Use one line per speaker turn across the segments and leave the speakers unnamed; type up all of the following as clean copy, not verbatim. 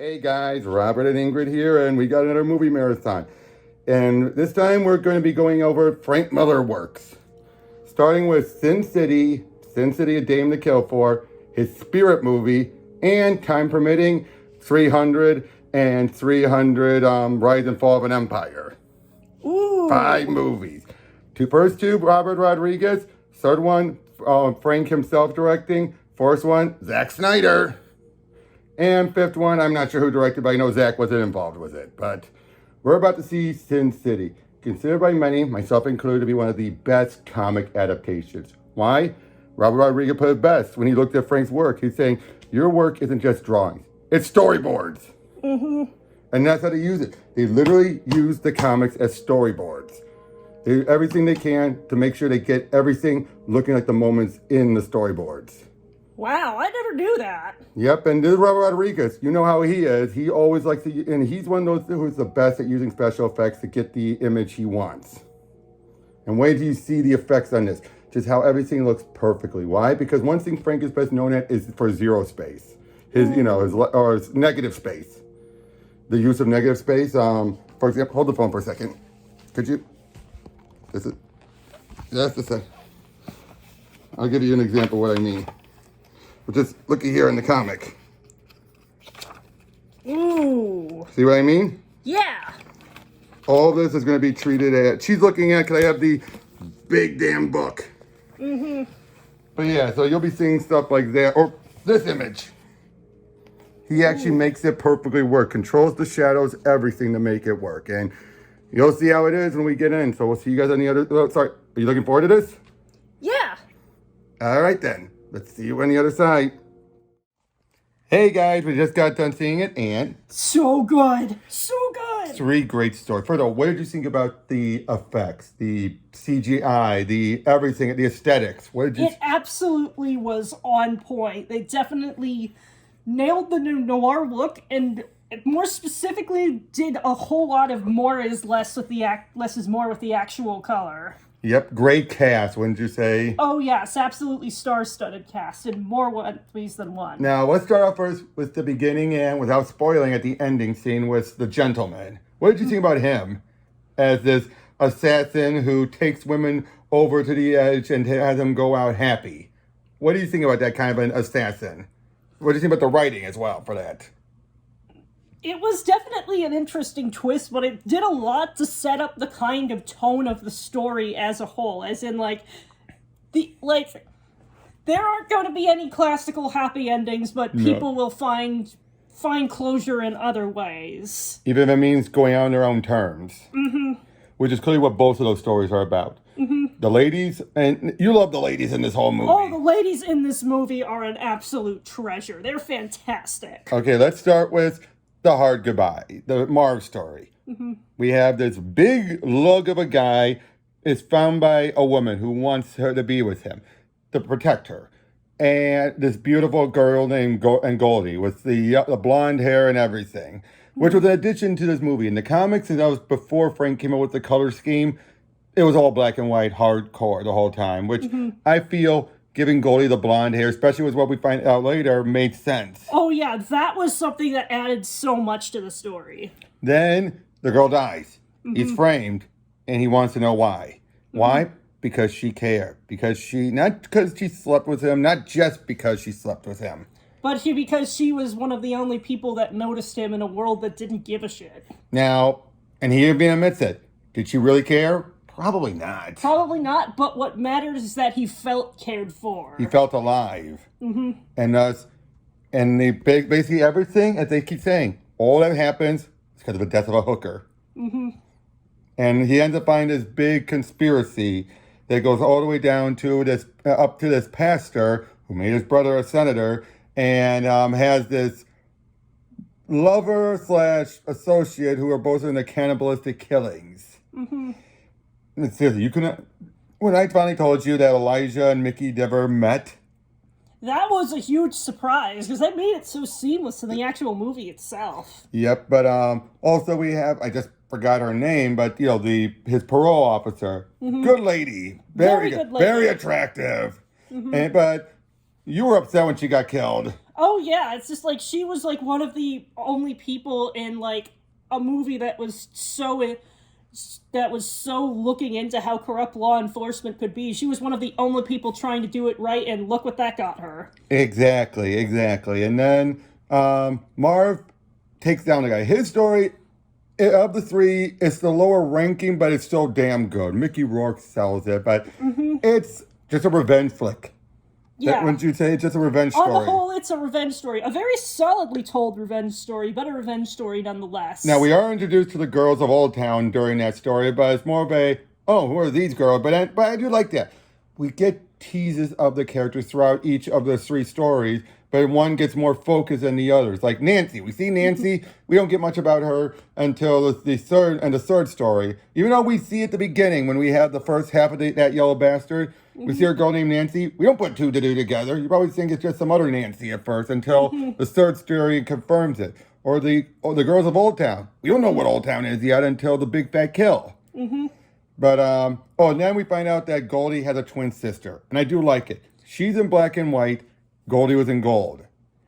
Hey guys, Robert and Ingrid here, and we got another movie marathon. And this time we're going to be going over Frank Miller works. Starting with Sin City, A Dame to Kill For, his Spirit movie, and time permitting, 300 and 300 Rise and Fall of an Empire.
Ooh.
5 movies. First two, Robert Rodriguez. Third one, Frank himself directing. Fourth one, Zack Snyder. And fifth one, I'm not sure who directed, but I know Zach wasn't involved with it. But we're about to see Sin City, considered by many, myself included, to be one of the best comic adaptations. Why? Robert Rodriguez put it best when he looked at Frank's work. He's saying, your work isn't just drawings, it's storyboards.
Mm-hmm.
And that's how they use it. They literally use the comics as storyboards. They do everything they can to make sure they get everything looking like the moments in the storyboards.
Wow, I never knew that.
Yep, and this is Robert Rodriguez. You know how he is. He always likes to, and he's one of those who's the best at using special effects to get the image he wants. And wait till you see the effects on this. Just how everything looks perfectly. Why? Because one thing Frank is best known at is for zero space. His negative space. The use of negative space. For example, hold the phone for a second. Could you? Just a sec. I'll give you an example of what I mean. But just looky here in the comic.
Ooh.
See what I mean?
Yeah.
All this is going to be treated at, she's looking at, because I have the big damn book.
Mm-hmm.
But yeah, so you'll be seeing stuff like that. Or this image. He actually makes it perfectly work. Controls the shadows, everything to make it work. And you'll see how it is when we get in. So we'll see you guys on the other, sorry, are you looking forward to this?
Yeah.
All right then. Let's see you on the other side. Hey guys, we just got done seeing it, and
so good. So good.
3 great stories. First of all, what did you think about the effects, the CGI, the everything, the aesthetics? What did you?
It absolutely was on point. They definitely nailed the neo-noir look, and more specifically, did a whole lot of more is less with the less is more with the actual color.
Yep, great cast, wouldn't you say?
Oh yes, absolutely star-studded cast in more ways than one.
Now, let's start off first with the beginning and without spoiling at the ending scene with the gentleman. What did you think about him as this assassin who takes women over to the edge and has them go out happy? What do you think about that kind of an assassin? What do you think about the writing as well for that?
It was definitely an interesting twist, but it did a lot to set up the kind of tone of the story as a whole. As in, there aren't going to be any classical happy endings, but people will find closure in other ways.
Even if it means going out on their own terms.
Mm-hmm.
Which is clearly what both of those stories are about.
Mm-hmm.
The ladies, and you love the ladies in this whole movie.
Oh, the ladies in this movie are an absolute treasure. They're fantastic.
Okay, let's start with The Hard Goodbye, the Marv story.
Mm-hmm.
We have this big lug of a guy is found by a woman who wants her to be with him, to protect her. And this beautiful girl named Goldie with the blonde hair and everything, which was an addition to this movie. In the comics, and that was before Frank came up with the color scheme, it was all black and white, hardcore the whole time, which I feel giving Goldie the blonde hair, especially with what we find out later, made sense.
Oh yeah, that was something that added so much to the story.
Then the girl dies. He's framed, and he wants to know why. Why? Because she cared. Not because she slept with him, not just because she slept with him.
But because she was one of the only people that noticed him in a world that didn't give a shit.
Now, and he even admits it. Did she really care? Probably not.
Probably not, but what matters is that he felt cared for.
He felt alive.
Mm-hmm.
And they basically everything, as they keep saying, all that happens is because of the death of a hooker.
Mm-hmm.
And he ends up finding this big conspiracy that goes all the way down to this, up to this pastor who made his brother a senator and has this lover / associate who are both in the cannibalistic killings.
Mm-hmm.
And seriously, when I finally told you that Elijah and Mickey never met,
that was a huge surprise because that made it so seamless in the actual movie itself.
Yep, but also we have, I just forgot her name, but his parole officer, good lady, very good lady. Very attractive. But you were upset when she got killed.
Oh yeah, it's just like she was like one of the only people in like a movie that was so looking into how corrupt law enforcement could be. She was one of the only people trying to do it right, and look what that got her.
Exactly, exactly. And then Marv takes down the guy. His story, of the three, it's the lower ranking, but it's still damn good. Mickey Rourke sells it, but it's just a revenge flick.
Yeah.
Wouldn't you say it's just a revenge
On
story?
the whole, it's a revenge story. A very solidly told revenge story, but a revenge story nonetheless.
Now, we are introduced to the girls of Old Town during that story, but it's more of a, oh, who are these girls? But I do like that. We get teases of the characters throughout each of the three stories, but one gets more focus than the others. Like Nancy. We see Nancy. We don't get much about her until the third story. Even though we see at the beginning when we have the first half of that yellow bastard, we see a girl named Nancy. We don't put two to two together. You probably think it's just some other Nancy at first until the third story confirms it. Or the girls of Old Town. We don't know what Old Town is yet until the big fat kill. But, and then we find out that Goldie has a twin sister. And I do like it. She's in black and white. Goldie was in gold.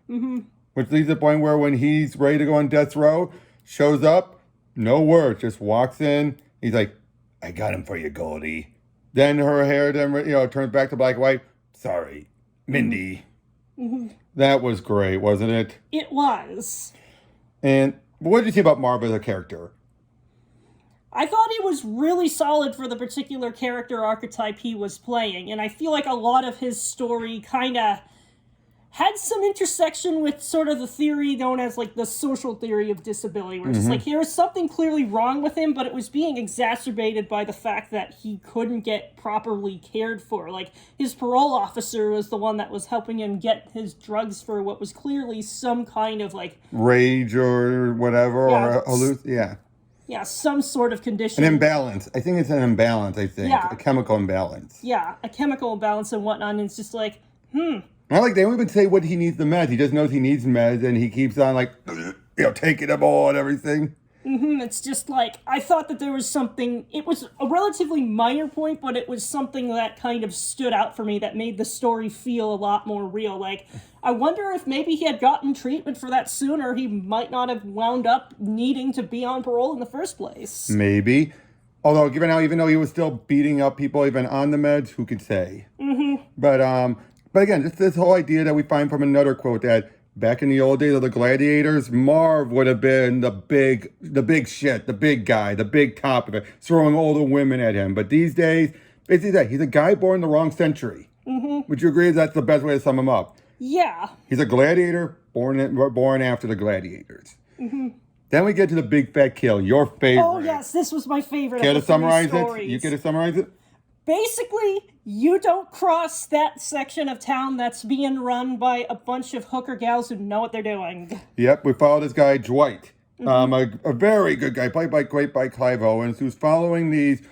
Which leads to the point where when he's ready to go on death row, shows up, no words, just walks in. He's like, I got him for you, Goldie. Then her hair turns back to black and white. Sorry, Mindy. That was great, wasn't it?
It was.
And what did you think about Marv as a character?
I thought he was really solid for the particular character archetype he was playing, and I feel like a lot of his story kind of had some intersection with sort of the theory known as like the social theory of disability, where it's just like here was something clearly wrong with him, but it was being exacerbated by the fact that he couldn't get properly cared for. Like his parole officer was the one that was helping him get his drugs for what was clearly some kind of like
rage or whatever,
yeah, some sort of condition.
An imbalance. I think it's an imbalance, A chemical imbalance.
Yeah, a chemical imbalance and whatnot, and it's just like,
I like they don't even say what he needs the meds. He just knows he needs meds, and he keeps on like, taking them all and everything.
It's just like, I thought that there was something, it was a relatively minor point, but it was something that kind of stood out for me that made the story feel a lot more real. Like, I wonder if maybe he had gotten treatment for that sooner, he might not have wound up needing to be on parole in the first place.
Maybe. Although, even though he was still beating up people even on the meds, who could say? But again, just this whole idea that we find from another quote that back in the old days of the gladiators, Marv would have been the big shit, the big guy, the big top of it, throwing all the women at him. But these days, basically that he's a guy born in the wrong century. Would you agree that's the best way to sum him up?
Yeah.
He's a gladiator born after the gladiators. Then we get to the big fat kill, your favorite.
Oh yes, this was my favorite.
Care to summarize
stories.
it? You care to summarize it?
Basically, you don't cross that section of town that's being run by a bunch of hooker gals who know what they're doing.
Yep, we follow this guy, Dwight. A very good guy, played by Clive Owen, who's following these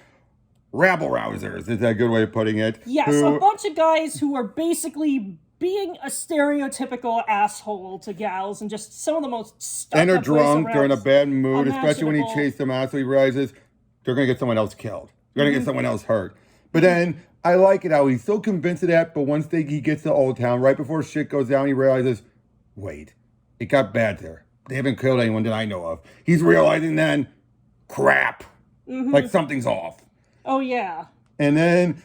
rabble-rousers, is that a good way of putting it?
Yes, a bunch of guys who are basically being a stereotypical asshole to gals and just some of the most stuck-up
and they're drunk,
ways
they're in a bad mood, especially when he
imaginable.
chased them out, so he realizes they're going to get someone else killed. They're going to get someone else hurt. But then, I like it how he's so convinced of that, but once he gets to Old Town, right before shit goes down, he realizes, wait, it got bad there. They haven't killed anyone that I know of. He's realizing then, crap, like something's off.
Oh, yeah.
And then,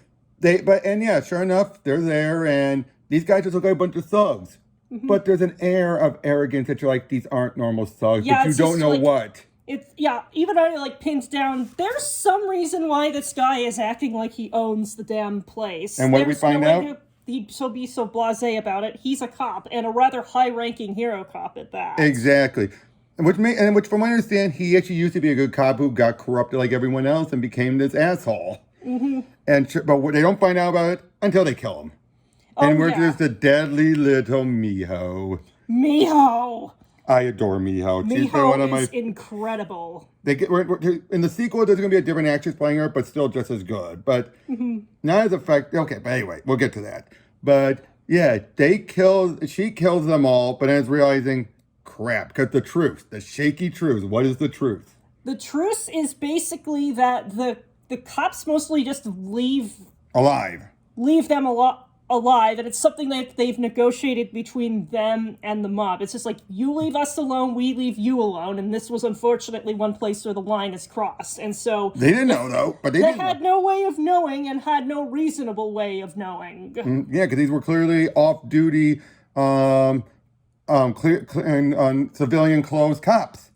sure enough, they're there, and these guys just look like a bunch of thugs. But there's an air of arrogance that you're like, these aren't normal thugs,
Yeah,
but you don't know what.
Even though it like pins down, there's some reason why this guy is acting like he owns the damn place.
And what did we find out?
He'd be so blasé about it. He's a cop, and a rather high-ranking hero cop at that.
Exactly. Which from what I understand, he actually used to be a good cop who got corrupted like everyone else and became this asshole. But they don't find out about it until they kill him. And we're just a deadly little Miho.
Miho!
I adore Miho. She's
Miho is incredible.
In the sequel, there's going to be a different actress playing her, but still just as good. But not as effective. Okay, but anyway, we'll get to that. But yeah, she kills them all, but ends realizing, crap, because the shaky truth, what is the truth?
The truth is basically that the cops mostly just leave
Alive.
them alive, and it's something that they've negotiated between them and the mob. It's just like, you leave us alone, we leave you alone, and this was unfortunately one place where the line is crossed. And so
They didn't know, though, but they
they
didn't
had
know.
no way of knowing and had no reasonable way of knowing.
Yeah, because these were clearly off-duty, civilian clothes cops.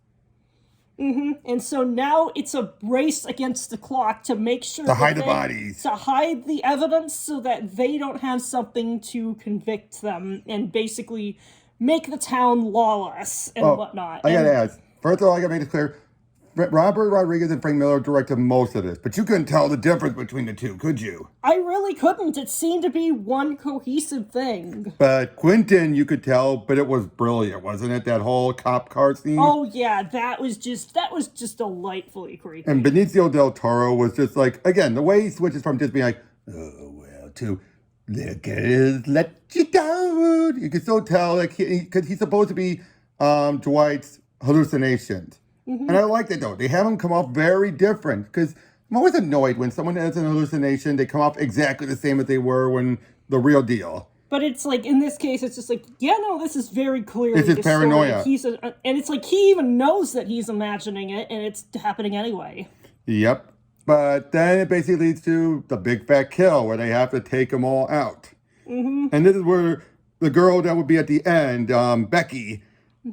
And so now it's a race against the clock to make sure
To hide the bodies.
to hide the evidence so that they don't have something to convict them and basically make the town lawless and whatnot.
I gotta ask. First of all, I gotta make it clear. Robert Rodriguez and Frank Miller directed most of this, but you couldn't tell the difference between the two, could you?
I really couldn't. It seemed to be one cohesive thing.
But Quentin, you could tell, but it was brilliant, wasn't it? That whole cop car scene.
Oh yeah, that was just delightfully creepy.
And Benicio del Toro was just like, again, the way he switches from just being like, oh well, to look at it, let you down. You can still tell, like, because he's supposed to be Dwight's hallucinations. And I like that, though. They have them come off very different, because I'm always annoyed when someone has an hallucination, they come off exactly the same as they were when the real deal.
But it's like, in this case, it's just like, yeah, no, this is very clearly
This is paranoia.
And it's like, he even knows that he's imagining it, and it's happening anyway.
Yep. But then it basically leads to the big fat kill, where they have to take them all out. And this is where the girl that would be at the end, Becky,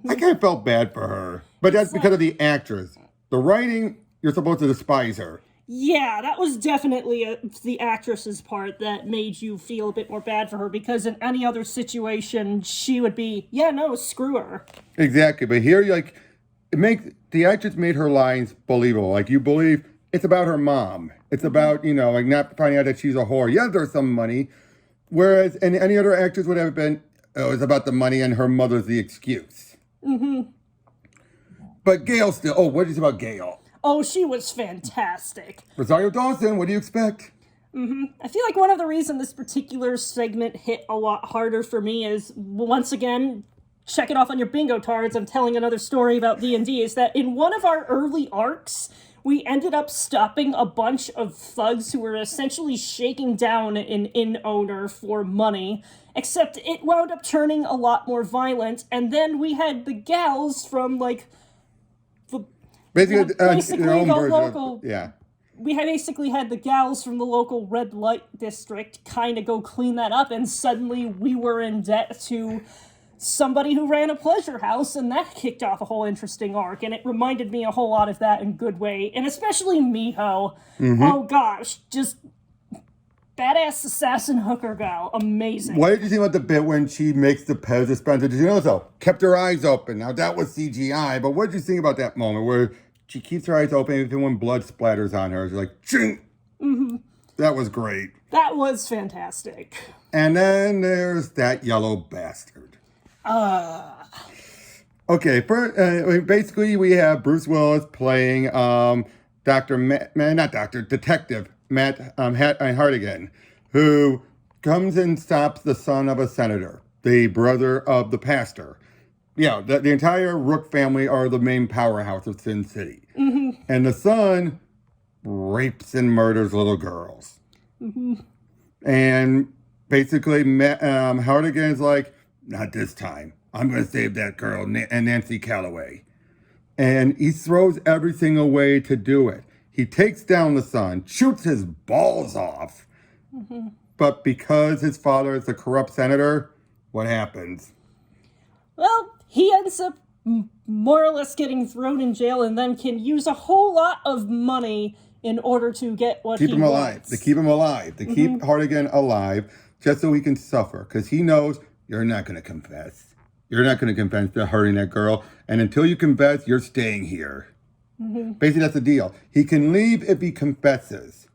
I kind of felt bad for her. But that's because of the actress. The writing, you're supposed to despise her.
Yeah, that was definitely the actress's part that made you feel a bit more bad for her, because in any other situation, she would be, yeah, no, screw her.
Exactly. But here, like, the actress made her lines believable. Like, you believe it's about her mom. It's about, like, not finding out that she's a whore. Yeah, there's some money. Whereas any other actress would have been, oh, it's about the money and her mother's the excuse. But Gail still, what did you say about Gail?
Oh, she was fantastic.
Rosario Dawson, what do you expect?
I feel like one of the reasons this particular segment hit a lot harder for me is, once again, check it off on your bingo cards, I'm telling another story about D&D, is that in one of our early arcs, we ended up stopping a bunch of thugs who were essentially shaking down an inn owner for money, except it wound up turning a lot more violent, and then we had the gals from, like,
Basically
their own
the
version
local, yeah.
We had basically had the gals from the local red light district kind of go clean that up, and suddenly we were in debt to somebody who ran a pleasure house, and that kicked off a whole interesting arc, and it reminded me a whole lot of that in a good way, and especially Miho. Oh gosh, just badass assassin hooker gal, amazing.
What did you think about the bit when she makes the Pez dispenser? Did you know so? Kept her eyes open. Now that was CGI, but what did you think about that moment where she keeps her eyes open even when blood splatters on her? She's like, ching! That was great.
That was fantastic.
And then there's that yellow bastard. Okay, basically we have Bruce Willis playing Detective Matt Hartigan, who comes and stops the son of a senator, the brother of the pastor. Yeah, the entire Rourke family are the main powerhouse of Sin City. And the son rapes and murders little girls. And basically Hartigan's like, not this time. I'm going to save that girl, and Nancy Calloway. And he throws everything away to do it. He takes down the son, shoots his balls off. But because his father is a corrupt senator, what happens?
Well, he ends up more or less getting thrown in jail, and then can use a whole lot of money in order to get what he wants.
Keep him alive. They keep him alive. They keep Hartigan alive just so he can suffer. Because he knows you're not going to confess. You're not going to confess to hurting that girl. And until you confess, you're staying here. Basically, that's the deal. He can leave if he confesses.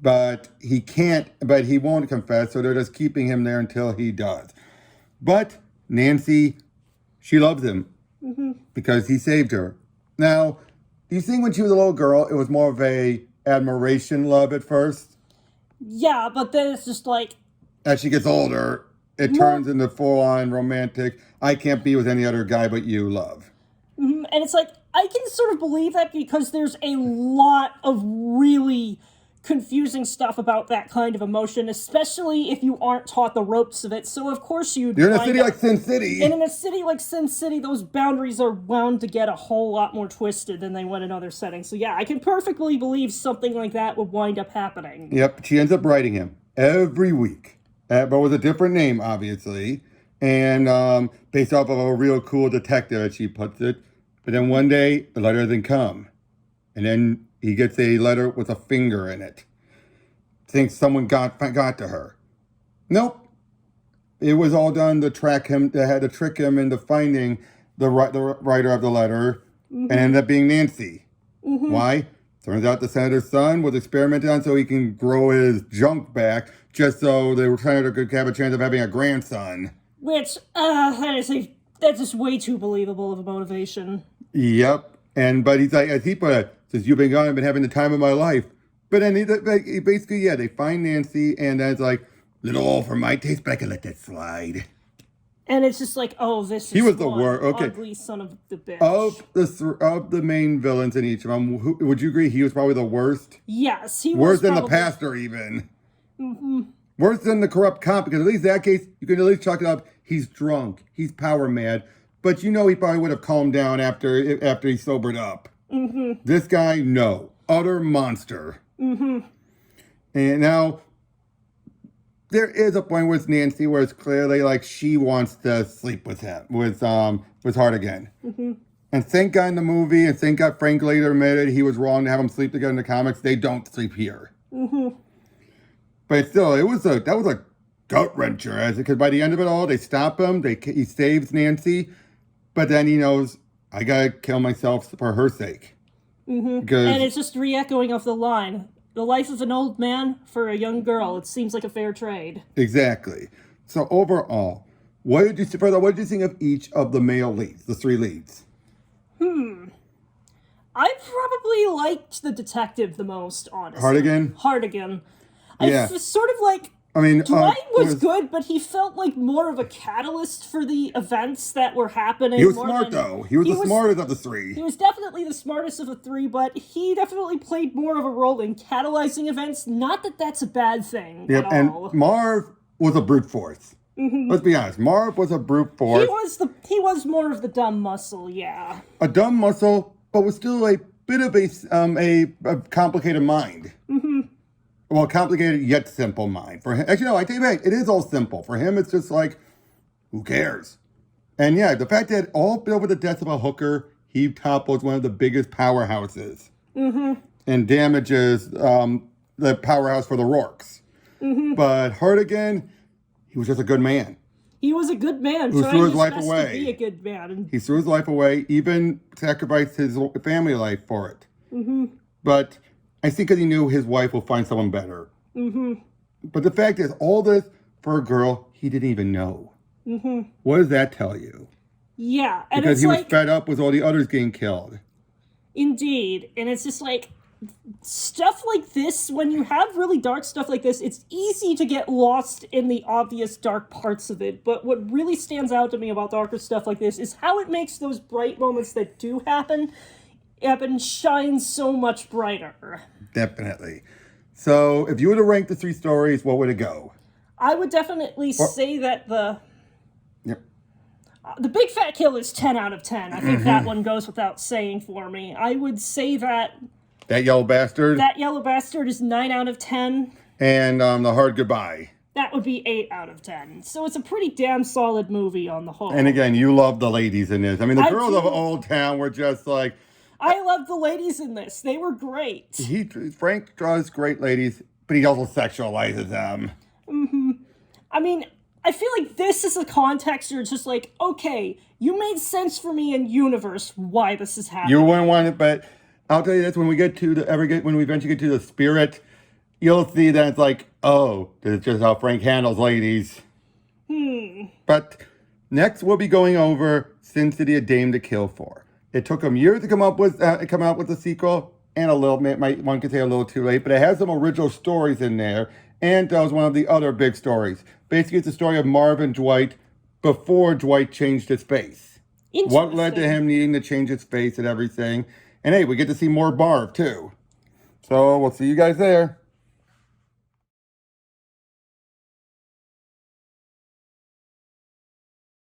But he can't, but he won't confess, so they're just keeping him there until he does. But Nancy, she loves him because he saved her. Now, do you think when she was a little girl, it was more of a admiration love at first?
Yeah, but then it's just like...
As she gets older, it turns into full-on romantic, I can't be with any other guy but you love.
And it's like, I can sort of believe that because there's a lot of really confusing stuff about that kind of emotion, especially if you aren't taught the ropes of it. So of course you're
in a city like Sin City.
And in a city like Sin City, those boundaries are bound to get a whole lot more twisted than they would in other settings. So yeah, I can perfectly believe something like that would wind up happening.
Yep, she ends up writing him every week, but with a different name, obviously, and based off of a real cool detective, as she puts it. But then one day, the letter doesn't come, and then he gets a letter with a finger in it. Thinks someone got to her. Nope. It was all done to track him. They had to trick him into finding the writer of the letter, and ended up being Nancy. Why? Turns out the senator's son was experimented on so he can grow his junk back, just so the senator could have a chance of having a grandson.
Which, that's just way too believable of a motivation.
Yep. But he's like, as he put it, since you've been gone, I've been having the time of my life. But then he basically, they find Nancy, and then it's like, little all for my taste, but I can let that slide.
And it's just like, oh, this is
he was the worst. Okay,
ugly son of the bitch.
Of the main villains in each of them, would you agree he was probably the worst?
Yes, he was
worse than the pastor, even. Worse than the corrupt cop, because at least in that case, you can at least chalk it up. He's drunk. He's power mad. But he probably would have calmed down after he sobered up. This guy, no. Utter monster. And now, there is a point with Nancy where it's clearly like she wants to sleep with him, with Hart again. And thank God in the movie, and thank God Frank later admitted he was wrong to have them sleep together in the comics. They don't sleep here. But still, that was a gut wrencher, because by the end of it all, they stop him. He saves Nancy, but then he knows, I gotta kill myself for her sake.
And it's just re-echoing of the line, the life of an old man for a young girl. It seems like a fair trade. Exactly.
So overall, what did you think of each of the male leads, the three leads?
I probably liked the detective the most, honestly.
Hartigan?
Yeah. I sort of like... Dwight was good, but he felt like more of a catalyst for the events that were happening.
He was smart, though. He was the smartest of the three.
He was definitely the smartest of the three, but he definitely played more of a role in catalyzing events. Not that that's a bad thing at all.
And Marv was a brute force. Let's be honest. Marv was a brute force.
He was more of the dumb muscle, yeah.
A dumb muscle, but was still a bit of a complicated mind. Well, complicated yet simple mind. For him, actually, no, I tell you what, it is all simple. For him, it's just like, who cares? And yeah, the fact that all built with the death of a hooker, he topples one of the biggest powerhouses. And damages the powerhouse for the Rourkes. But Hartigan, he was just a good man.
He was a good man.
Who threw his life away.
To be a good man.
He threw his life away, even sacrificed his family life for it. But I think because he knew his wife will find someone better. But the fact is, all this for a girl he didn't even know. What does that tell you?
Yeah. And
because he was fed up with all the others getting killed.
Indeed. And it's just like, stuff like this, when you have really dark stuff like this, it's easy to get lost in the obvious dark parts of it. But what really stands out to me about darker stuff like this is how it makes those bright moments that do happen shine so much brighter. Definitely.
So, if you were to rank the three stories, what would it go?
I would definitely say that the Big Fat Kill is 10 out of 10. I think that one goes without saying for me. I would say that...
That Yellow Bastard?
That Yellow Bastard is 9 out of 10.
And The Hard Goodbye?
That would be 8 out of 10. So it's a pretty damn solid movie on the whole.
And again, you love the ladies in this. I mean, the girls of Old Town were just like...
I love the ladies in this. They were great.
Frank draws great ladies, but he also sexualizes them.
I mean, I feel like this is a context where it's just like, okay, you made sense for me in universe why this is happening.
You wouldn't want it, but I'll tell you this: when we eventually get to the spirit, you'll see that it's like, oh, this is just how Frank handles ladies. But next, we'll be going over Sin City: A Dame to Kill For. It took them years to come out with the sequel, and one could say a little too late, but it has some original stories in there, and tells one of the other big stories. Basically, it's the story of Marv and Dwight before Dwight changed his face. What led to him needing to change his face and everything. And hey, we get to see more Marv, too. So, we'll see you guys there.